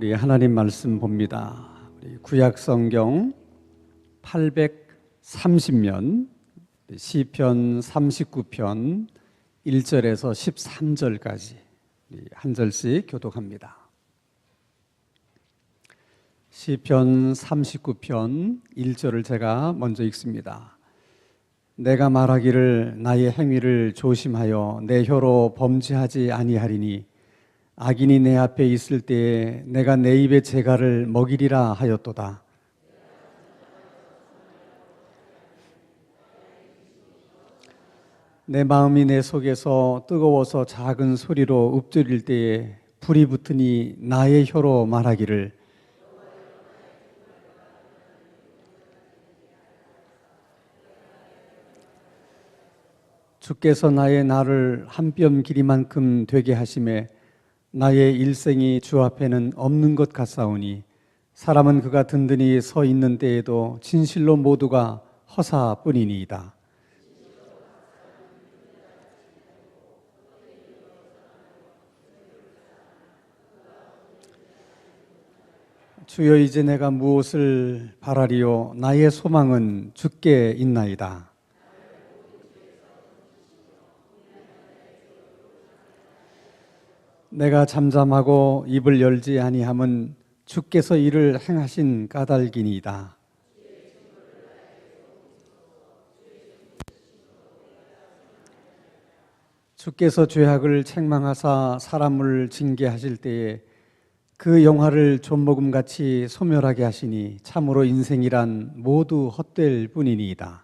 우리 하나님 말씀 봅니다. 우리 구약 성경 830면 시편 39편 1절에서 13절까지 한 절씩 교독합니다. 시편 39편 1절을 제가 먼저 읽습니다. 내가 말하기를 나의 행위를 조심하여 내 혀로 범죄하지 아니하리니 악인이 내 앞에 있을 때에 내가 내 입의 재갈을 먹이리라 하였도다. 내 마음이 내 속에서 뜨거워서 작은 소리로 읊조릴 때에 불이 붙으니 나의 혀로 말하기를 주께서 나의 날을 한 뼘 길이만큼 되게 하심에 나의 일생이 주 앞에는 없는 것 같사오니 사람은 그가 든든히 서 있는 때에도 진실로 모두가 허사뿐이니이다. 주여 이제 내가 무엇을 바라리요 나의 소망은 주께 있나이다. 내가 잠잠하고 입을 열지 아니함은 주께서 이를 행하신 까닭이니이다. 주께서 죄악을 책망하사 사람을 징계하실 때에 그 영화를 존먹음같이 소멸하게 하시니 참으로 인생이란 모두 헛될 뿐이니이다.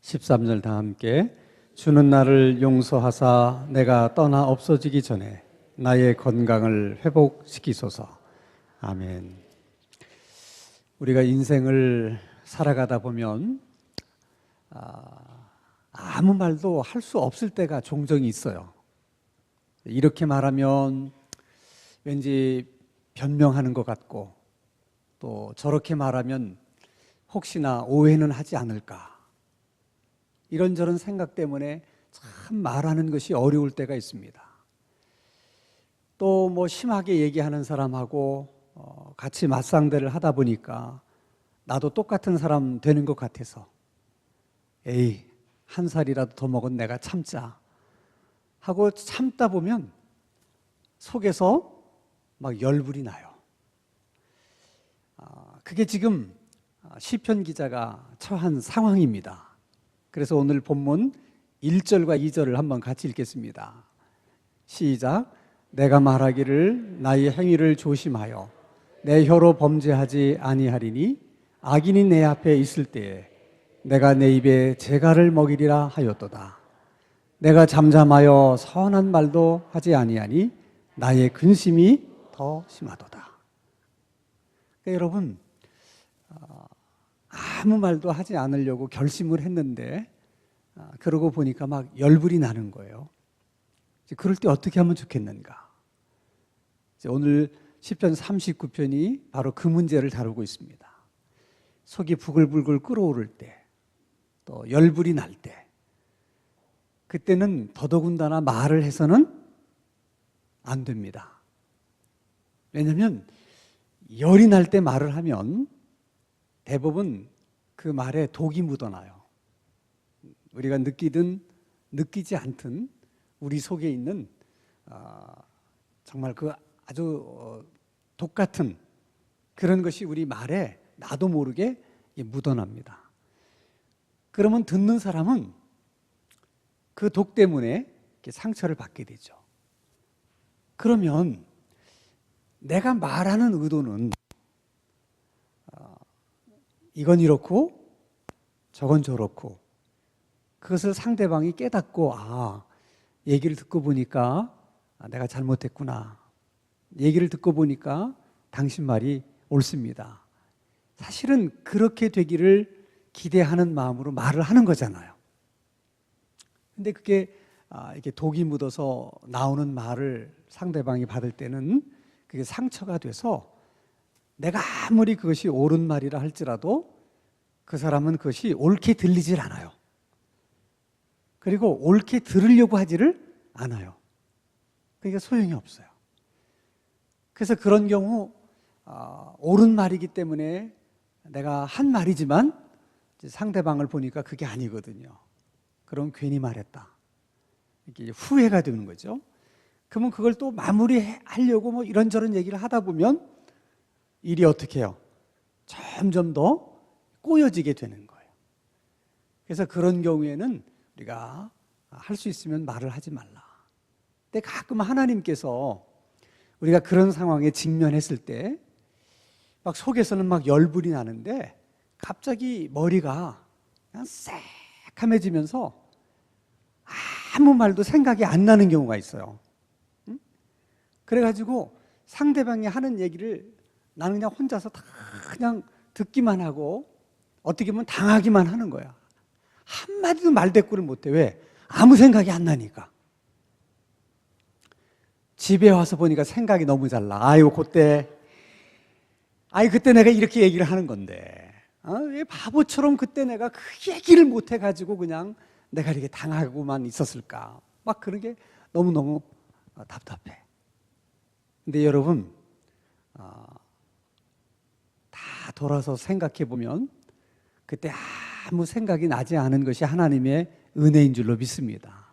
13절 다 함께. 주는 나를 용서하사 내가 떠나 없어지기 전에 나의 건강을 회복시키소서. 아멘. 우리가 인생을 살아가다 보면 아무 말도 할 수 없을 때가 종종 있어요. 이렇게 말하면 왠지 변명하는 것 같고 또 저렇게 말하면 혹시나 오해는 하지 않을까, 이런저런 생각 때문에 참 말하는 것이 어려울 때가 있습니다. 또 뭐 심하게 얘기하는 사람하고 같이 맞상대를 하다 보니까 나도 똑같은 사람 되는 것 같아서 에이, 한 살이라도 더 먹은 내가 참자 하고 참다 보면 속에서 막 열불이 나요. 그게 지금 시편 기자가 처한 상황입니다. 그래서 오늘 본문 1절과 2절을 한번 같이 읽겠습니다. 시작. 내가 말하기를 나의 행위를 조심하여 내 혀로 범죄하지 아니하리니 악인이 내 앞에 있을 때에 내가 내 입에 재갈을 먹이리라 하였도다. 내가 잠잠하여 선한 말도 하지 아니하니 나의 근심이 더 심하도다. 그러니까 여러분, 아무 말도 하지 않으려고 결심을 했는데 그러고 보니까 막 열불이 나는 거예요. 그럴 때 어떻게 하면 좋겠는가? 오늘 시편 39편이 바로 그 문제를 다루고 있습니다. 속이 부글부글 끓어오를 때, 또 열불이 날 때, 그때는 더더군다나 말을 해서는 안 됩니다. 왜냐하면 열이 날 때 말을 하면 대부분 그 말에 독이 묻어나요. 우리가 느끼든 느끼지 않든 우리 속에 있는 정말 그 아주 독 같은 그런 것이 우리 말에 나도 모르게 묻어납니다. 그러면 듣는 사람은 그 독 때문에 상처를 받게 되죠. 그러면 내가 말하는 의도는 이건 이렇고 저건 저렇고, 그것을 상대방이 깨닫고 얘기를 듣고 보니까 내가 잘못했구나, 얘기를 듣고 보니까 당신 말이 옳습니다, 사실은 그렇게 되기를 기대하는 마음으로 말을 하는 거잖아요. 근데 그게 이렇게 독이 묻어서 나오는 말을 상대방이 받을 때는 그게 상처가 돼서 내가 아무리 그것이 옳은 말이라 할지라도 그 사람은 그것이 옳게 들리질 않아요. 그리고 옳게 들으려고 하지를 않아요. 그러니까 소용이 없어요. 그래서 그런 경우 옳은 말이기 때문에 내가 한 말이지만 상대방을 보니까 그게 아니거든요. 그럼 괜히 말했다. 이렇게 후회가 되는 거죠. 그러면 그걸 또 마무리하려고 뭐 이런저런 얘기를 하다 보면 일이 어떻게 해요? 점점 더 꼬여지게 되는 거예요. 그래서 그런 경우에는 우리가 할 수 있으면 말을 하지 말라. 근데 가끔 하나님께서 우리가 그런 상황에 직면했을 때 막 속에서는 막 열불이 나는데 갑자기 머리가 그냥 새카매지면서 아무 말도 생각이 안 나는 경우가 있어요. 응? 그래가지고 상대방이 하는 얘기를 나는 그냥 혼자서 다 그냥 듣기만 하고 어떻게 보면 당하기만 하는 거야. 한마디도 말대꾸를 못해. 왜? 아무 생각이 안 나니까. 집에 와서 보니까 생각이 너무 잘 나. 그때 내가 이렇게 얘기를 하는 건데 왜 바보처럼 그때 내가 그 얘기를 못 해가지고 그냥 내가 이렇게 당하고만 있었을까. 막 그런 게 너무너무 답답해. 근데 여러분 다 돌아서 생각해 보면 그때 아무 생각이 나지 않은 것이 하나님의 은혜인 줄로 믿습니다.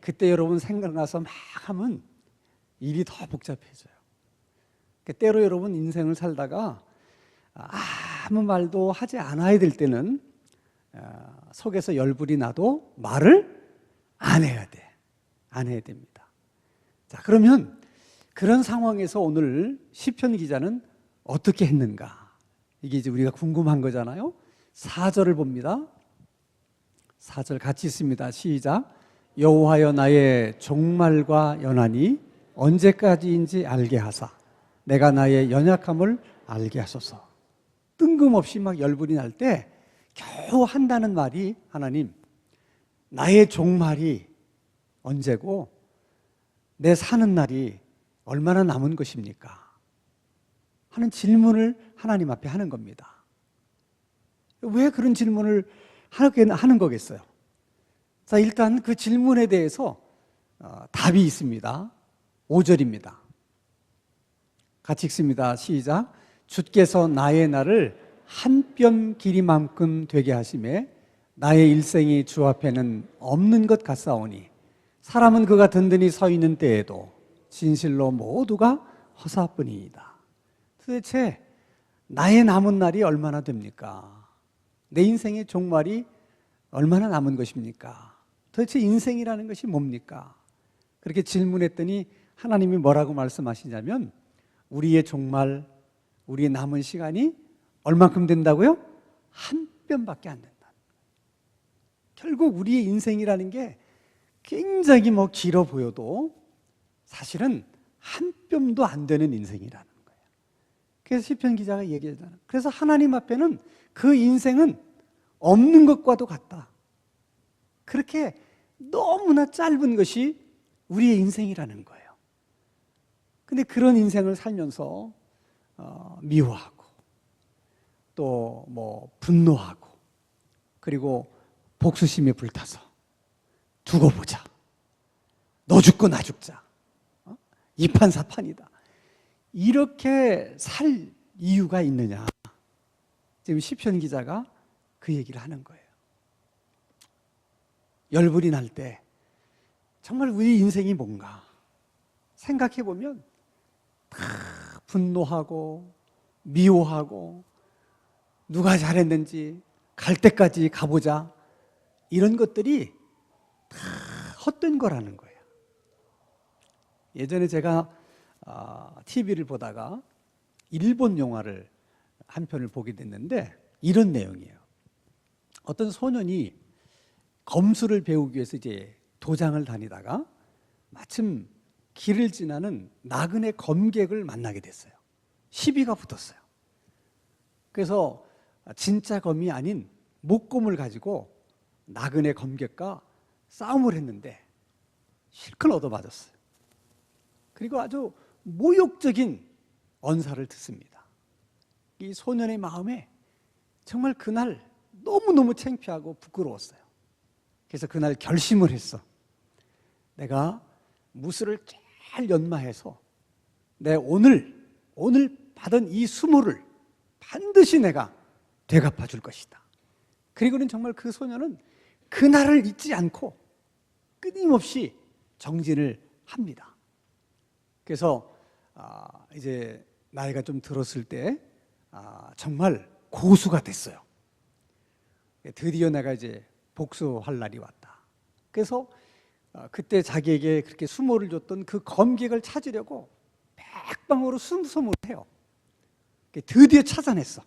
그때 여러분 생각나서 막 하면 일이 더 복잡해져요. 때로 여러분 인생을 살다가 아무 말도 하지 않아야 될 때는 속에서 열불이 나도 말을 안 해야 돼. 안 해야 됩니다. 자, 그러면 그런 상황에서 오늘 시편 기자는 어떻게 했는가? 이게 이제 우리가 궁금한 거잖아요. 4절을 봅니다. 4절 같이 있습니다. 시작. 여호와여 나의 종말과 연한이 언제까지인지 알게 하사 내가 나의 연약함을 알게 하소서. 뜬금없이 막 열불이 날 때 겨우 한다는 말이 하나님 나의 종말이 언제고 내 사는 날이 얼마나 남은 것입니까? 하는 질문을 하나님 앞에 하는 겁니다. 왜 그런 질문을 하는 거겠어요? 자, 일단 그 질문에 대해서 답이 있습니다. 5절입니다. 같이 읽습니다. 시작. 주께서 나의 날을 한 뼘 길이만큼 되게 하심에 나의 일생이 주 앞에는 없는 것 같사오니 사람은 그가 든든히 서 있는 때에도 진실로 모두가 허사뿐이니이다. 도대체 나의 남은 날이 얼마나 됩니까? 내 인생의 종말이 얼마나 남은 것입니까? 도대체 인생이라는 것이 뭡니까? 그렇게 질문했더니 하나님이 뭐라고 말씀하시냐면 우리의 종말, 우리의 남은 시간이 얼만큼 된다고요? 한 뼘밖에 안 된다. 결국 우리의 인생이라는 게 굉장히 길어 보여도 사실은 한 뼘도 안 되는 인생이라는 거예요. 그래서 시편 기자가 얘기하잖아요. 그래서 하나님 앞에는 그 인생은 없는 것과도 같다. 그렇게 너무나 짧은 것이 우리의 인생이라는 거예요. 근데 그런 인생을 살면서 미워하고 또 분노하고 그리고 복수심에 불타서 두고 보자. 너 죽고 나 죽자. 이판사판이다. 이렇게 살 이유가 있느냐? 지금 시편 기자가 그 얘기를 하는 거예요. 열불이 날 때 정말 우리 인생이 뭔가 생각해 보면 다 분노하고 미워하고 누가 잘했는지 갈 때까지 가보자 이런 것들이 다 헛된 거라는 거예요. 예전에 제가 TV를 보다가 일본 영화를 한 편을 보게 됐는데 이런 내용이에요. 어떤 소년이 검수를 배우기 위해서 이제 도장을 다니다가 마침 길을 지나는 나그네 검객을 만나게 됐어요. 시비가 붙었어요. 그래서 진짜 검이 아닌 목검을 가지고 나그네 검객과 싸움을 했는데 실컷 얻어맞았어요. 그리고 아주 모욕적인 언사를 듣습니다. 이 소년의 마음에 정말 그날 너무너무 창피하고 부끄러웠어요. 그래서 그날 결심을 했어. 내가 무술을 잘 연마해서 내 오늘 받은 이 수모를 반드시 내가 되갚아 줄 것이다. 그리고는 정말 그 소년은 그날을 잊지 않고 끊임없이 정진을 합니다. 그래서 이제 나이가 좀 들었을 때 정말 고수가 됐어요. 드디어 내가 이제 복수할 날이 왔다. 그래서 그때 자기에게 그렇게 수모를 줬던 그 검객을 찾으려고 백방으로 숨소문을 해요. 드디어 찾아냈어.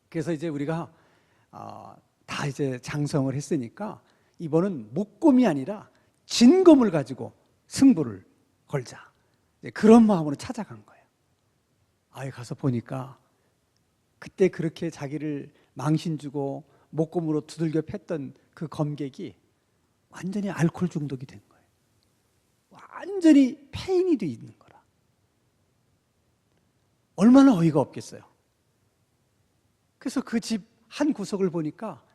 그래서 이제 우리가 다 이제 장성을 했으니까 이번은 목검이 아니라 진검을 가지고 승부를 걸자. 그런 마음으로 찾아간 거예요. 아예 가서 보니까 그때 그렇게 자기를 망신 주고 목검으로 두들겨 팼던 그 검객이 완전히 알코올 중독이 된 거예요. 완전히 폐인이 돼 있는 거라. 얼마나 어이가 없겠어요. 그래서 그 집 한 구석을 보니까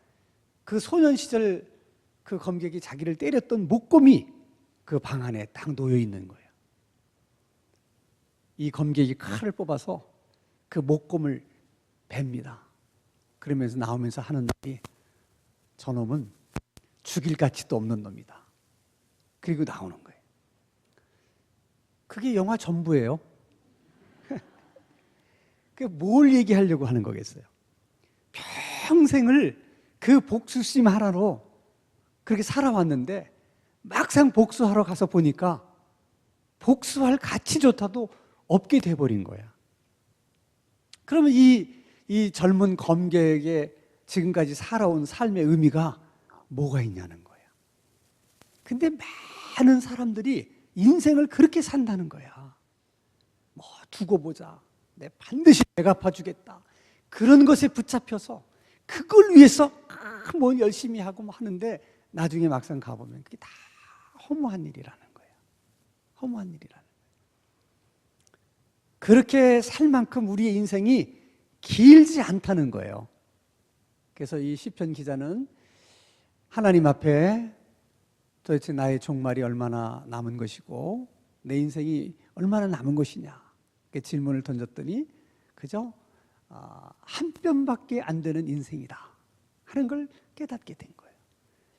그 소년 시절 그 검객이 자기를 때렸던 목검이 그 방 안에 딱 놓여 있는 거예요. 이 검객이 칼을 뽑아서 그 목검을 뱁니다. 그러면서 나오면서 하는 말이 저놈은 죽일 가치도 없는 놈이다. 그리고 나오는 거예요. 그게 영화 전부예요. 그게 뭘 얘기하려고 하는 거겠어요? 평생을 그 복수심 하나로 그렇게 살아왔는데 막상 복수하러 가서 보니까 복수할 가치조차도 없게 돼버린 거야. 그러면 이 젊은 검객의 지금까지 살아온 삶의 의미가 뭐가 있냐는 거야. 근데 많은 사람들이 인생을 그렇게 산다는 거야. 뭐 두고 보자. 내 반드시 되갚아 주겠다. 그런 것에 붙잡혀서 그걸 위해서 뭐 열심히 하고 뭐 하는데 나중에 막상 가보면 그게 다 허무한 일이라는 거예요. 허무한 일이라는 거예요. 그렇게 살 만큼 우리의 인생이 길지 않다는 거예요. 그래서 이 시편 기자는 하나님 앞에 도대체 나의 종말이 얼마나 남은 것이고 내 인생이 얼마나 남은 것이냐 이렇게 질문을 던졌더니 그저 한 뼘밖에 안 되는 인생이다 하는 걸 깨닫게 된 거예요.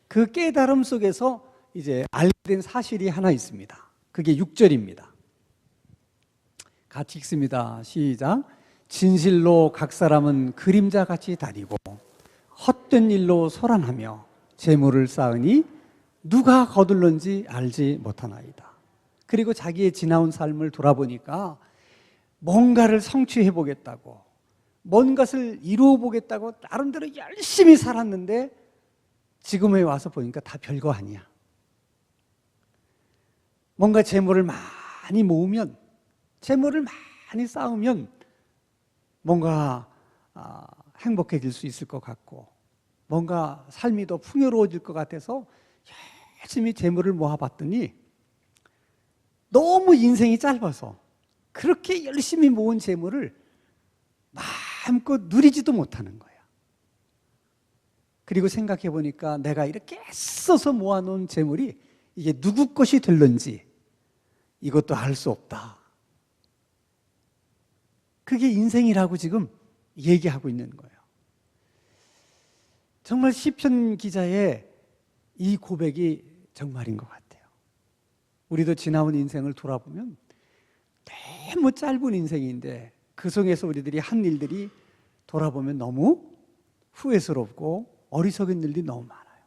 그 깨달음 속에서 이제 알게 된 사실이 하나 있습니다. 그게 6절입니다. 같이 읽습니다. 시작. 진실로 각 사람은 그림자같이 다니고 헛된 일로 소란하며 재물을 쌓으니 누가 거둘런지 알지 못하나이다. 그리고 자기의 지나온 삶을 돌아보니까 뭔가를 성취해 보겠다고 뭔가를 이루어 보겠다고 나름대로 열심히 살았는데 지금에 와서 보니까 다 별거 아니야. 뭔가 재물을 많이 모으면 재물을 많이 쌓으면 뭔가 행복해질 수 있을 것 같고 뭔가 삶이 더 풍요로워질 것 같아서 열심히 재물을 모아봤더니 너무 인생이 짧아서 그렇게 열심히 모은 재물을 마음껏 누리지도 못하는 거야. 그리고 생각해 보니까 내가 이렇게 애써서 모아놓은 재물이 이게 누구 것이 될런지 이것도 알 수 없다. 그게 인생이라고 지금 얘기하고 있는 거예요. 정말 시편 기자의 이 고백이 정말인 것 같아요. 우리도 지나온 인생을 돌아보면 너무 짧은 인생인데 그 속에서 우리들이 한 일들이 돌아보면 너무 후회스럽고 어리석은 일들이 너무 많아요.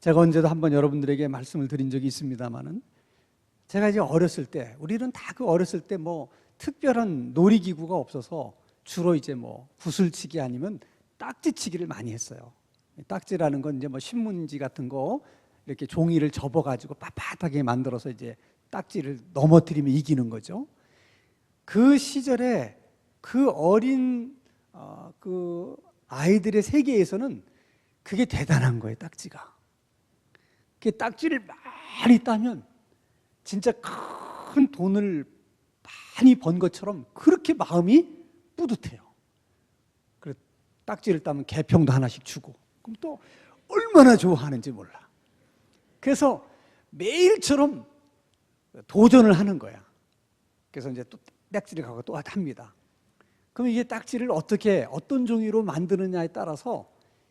제가 언제도 한번 여러분들에게 말씀을 드린 적이 있습니다만은 제가 이제 어렸을 때 우리는 다 그 어렸을 때 뭐 특별한 놀이기구가 없어서 주로 이제 뭐 구슬치기 아니면 딱지치기를 많이 했어요. 딱지라는 건 이제 뭐 신문지 같은 거 이렇게 종이를 접어가지고 빳빳하게 만들어서 이제 딱지를 넘어뜨리면 이기는 거죠. 그 시절에 그 어린 그 아이들의 세계에서는 그게 대단한 거예요. 딱지가. 그 딱지를 많이 따면 진짜 큰 돈을 많이 번 것처럼 그렇게 마음이 뿌듯해요. 그래 딱지를 따면 개평도 하나씩 주고 그럼 또 얼마나 좋아하는지 몰라. 그래서 매일처럼 도전을 하는 거야. 그래서 이제 또 딱지를 갖고 또 합니다. 그럼 이게 딱지를 어떻게 어떤 종이로 만드느냐에 따라서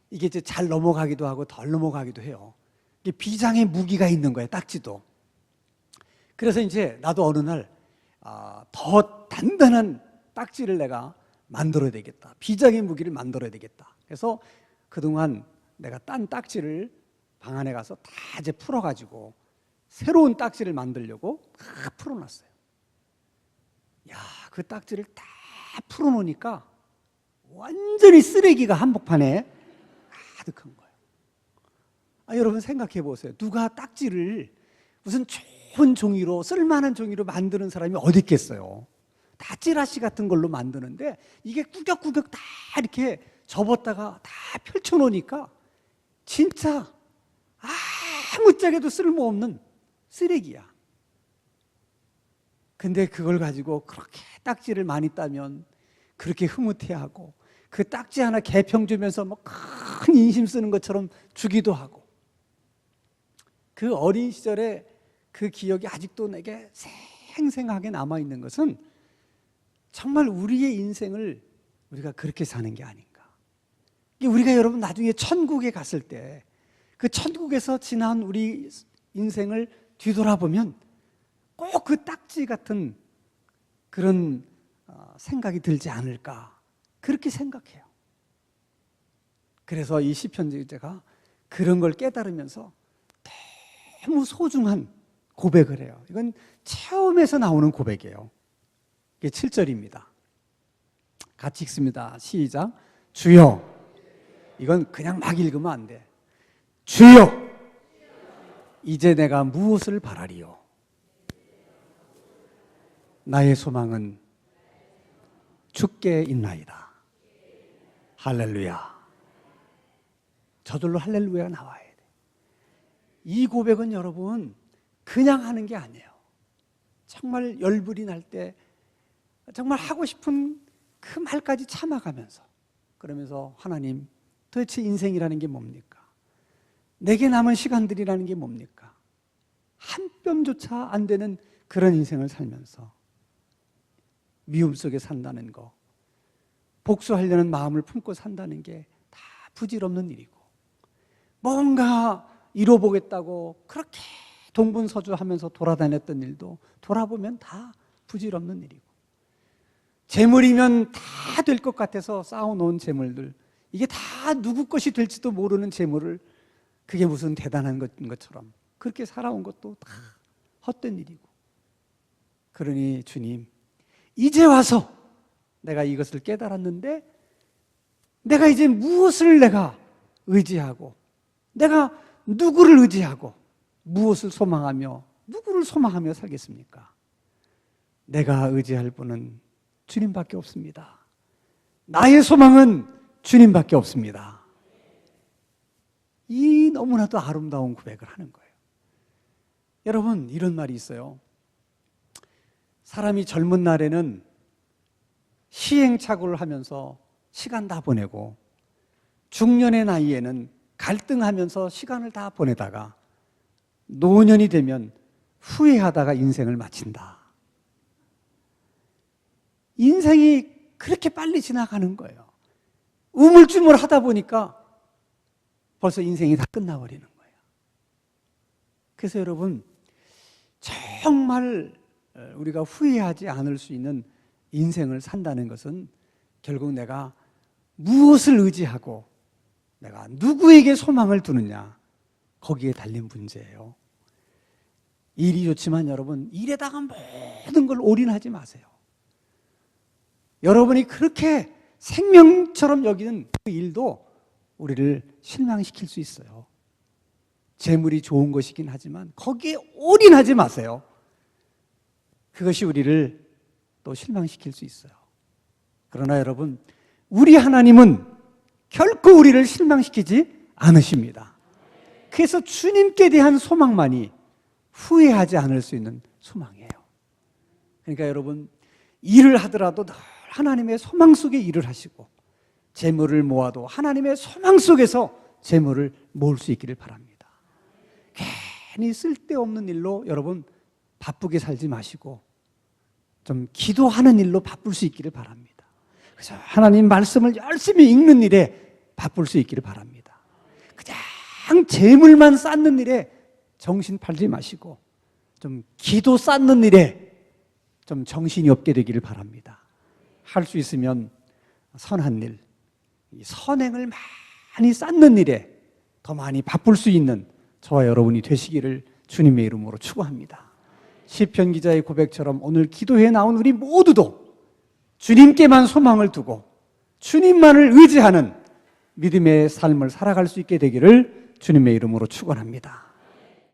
이게 이제 잘 넘어가기도 하고 덜 넘어가기도 해요. 이게 비장의 무기가 있는 거예요, 딱지도. 그래서 이제 나도 어느 날 더 단단한 딱지를 내가 만들어야 되겠다. 비장의 무기를 만들어야 되겠다. 그래서 그동안 내가 딴 딱지를 방 안에 가서 다 이제 풀어가지고 새로운 딱지를 만들려고 다 풀어놨어요. 야, 그 딱지를 다 풀어놓으니까 완전히 쓰레기가 한복판에 가득한 거예요. 여러분 생각해 보세요. 누가 딱지를 무슨 좋은 종이로 쓸만한 종이로 만드는 사람이 어디 있겠어요. 다 찌라시 같은 걸로 만드는데 이게 꾸격꾸격 다 이렇게 접었다가 다 펼쳐놓으니까 진짜 아무짝에도 쓸모없는 쓰레기야. 근데 그걸 가지고 그렇게 딱지를 많이 따면 그렇게 흐뭇해하고 그 딱지 하나 개평 주면서 뭐 큰 인심 쓰는 것처럼 주기도 하고 그 어린 시절에 그 기억이 아직도 내게 생생하게 남아있는 것은 정말 우리의 인생을 우리가 그렇게 사는 게 아닌가. 우리가 여러분 나중에 천국에 갔을 때 그 천국에서 지난 우리 인생을 뒤돌아보면 꼭 그 딱지 같은 그런 생각이 들지 않을까 그렇게 생각해요. 그래서 이 시편지자가 그런 걸 깨달으면서 너무 소중한 고백을 해요. 이건 체험에서 나오는 고백이에요. 이게 7절입니다. 같이 읽습니다. 시작. 주여. 이건 그냥 막 읽으면 안 돼. 주여. 이제 내가 무엇을 바라리요? 나의 소망은 주께 있나이다. 할렐루야. 저절로 할렐루야가 나와야 돼. 이 고백은 여러분 그냥 하는 게 아니에요. 정말 열불이 날 때 정말 하고 싶은 그 말까지 참아가면서 그러면서 하나님 도대체 인생이라는 게 뭡니까? 내게 남은 시간들이라는 게 뭡니까? 한 뼘조차 안 되는 그런 인생을 살면서 미움 속에 산다는 거, 복수하려는 마음을 품고 산다는 게 다 부질없는 일이고 뭔가 이뤄보겠다고 그렇게 동분서주하면서 돌아다녔던 일도 돌아보면 다 부질없는 일이고 재물이면 다 될 것 같아서 쌓아놓은 재물들 이게 다 누구 것이 될지도 모르는 재물을 그게 무슨 대단한 것처럼 그렇게 살아온 것도 다 헛된 일이고 그러니 주님 이제 와서 내가 이것을 깨달았는데 내가 이제 무엇을 내가 의지하고 내가 누구를 의지하고 무엇을 소망하며 누구를 소망하며 살겠습니까? 내가 의지할 분은 주님밖에 없습니다. 나의 소망은 주님밖에 없습니다. 이 너무나도 아름다운 고백을 하는 거예요. 여러분 이런 말이 있어요. 사람이 젊은 날에는 시행착오를 하면서 시간 다 보내고 중년의 나이에는 갈등하면서 시간을 다 보내다가 노년이 되면 후회하다가 인생을 마친다. 인생이 그렇게 빨리 지나가는 거예요. 우물쭈물 하다 보니까 벌써 인생이 다 끝나버리는 거예요. 그래서 여러분 정말 우리가 후회하지 않을 수 있는 인생을 산다는 것은 결국 내가 무엇을 의지하고 내가 누구에게 소망을 두느냐 거기에 달린 문제예요. 일이 좋지만 여러분 일에다가 모든 걸 올인하지 마세요. 여러분이 그렇게 생명처럼 여기는 그 일도 우리를 실망시킬 수 있어요. 재물이 좋은 것이긴 하지만 거기에 올인하지 마세요. 그것이 우리를 또 실망시킬 수 있어요. 그러나 여러분 우리 하나님은 결코 우리를 실망시키지 않으십니다. 그래서 주님께 대한 소망만이 후회하지 않을 수 있는 소망이에요. 그러니까 여러분, 일을 하더라도 늘 하나님의 소망 속에 일을 하시고, 재물을 모아도 하나님의 소망 속에서 재물을 모을 수 있기를 바랍니다. 괜히 쓸데없는 일로 여러분 바쁘게 살지 마시고 좀 기도하는 일로 바쁠 수 있기를 바랍니다. 그래서 하나님 말씀을 열심히 읽는 일에 바쁠 수 있기를 바랍니다. 그냥 재물만 쌓는 일에 정신 팔지 마시고 좀 기도 쌓는 일에 좀 정신이 없게 되기를 바랍니다. 할 수 있으면 선한 일, 선행을 많이 쌓는 일에 더 많이 바쁠 수 있는 저와 여러분이 되시기를 주님의 이름으로 축원합니다. 시편 기자의 고백처럼 오늘 기도회에 나온 우리 모두도 주님께만 소망을 두고 주님만을 의지하는 믿음의 삶을 살아갈 수 있게 되기를 주님의 이름으로 축원합니다.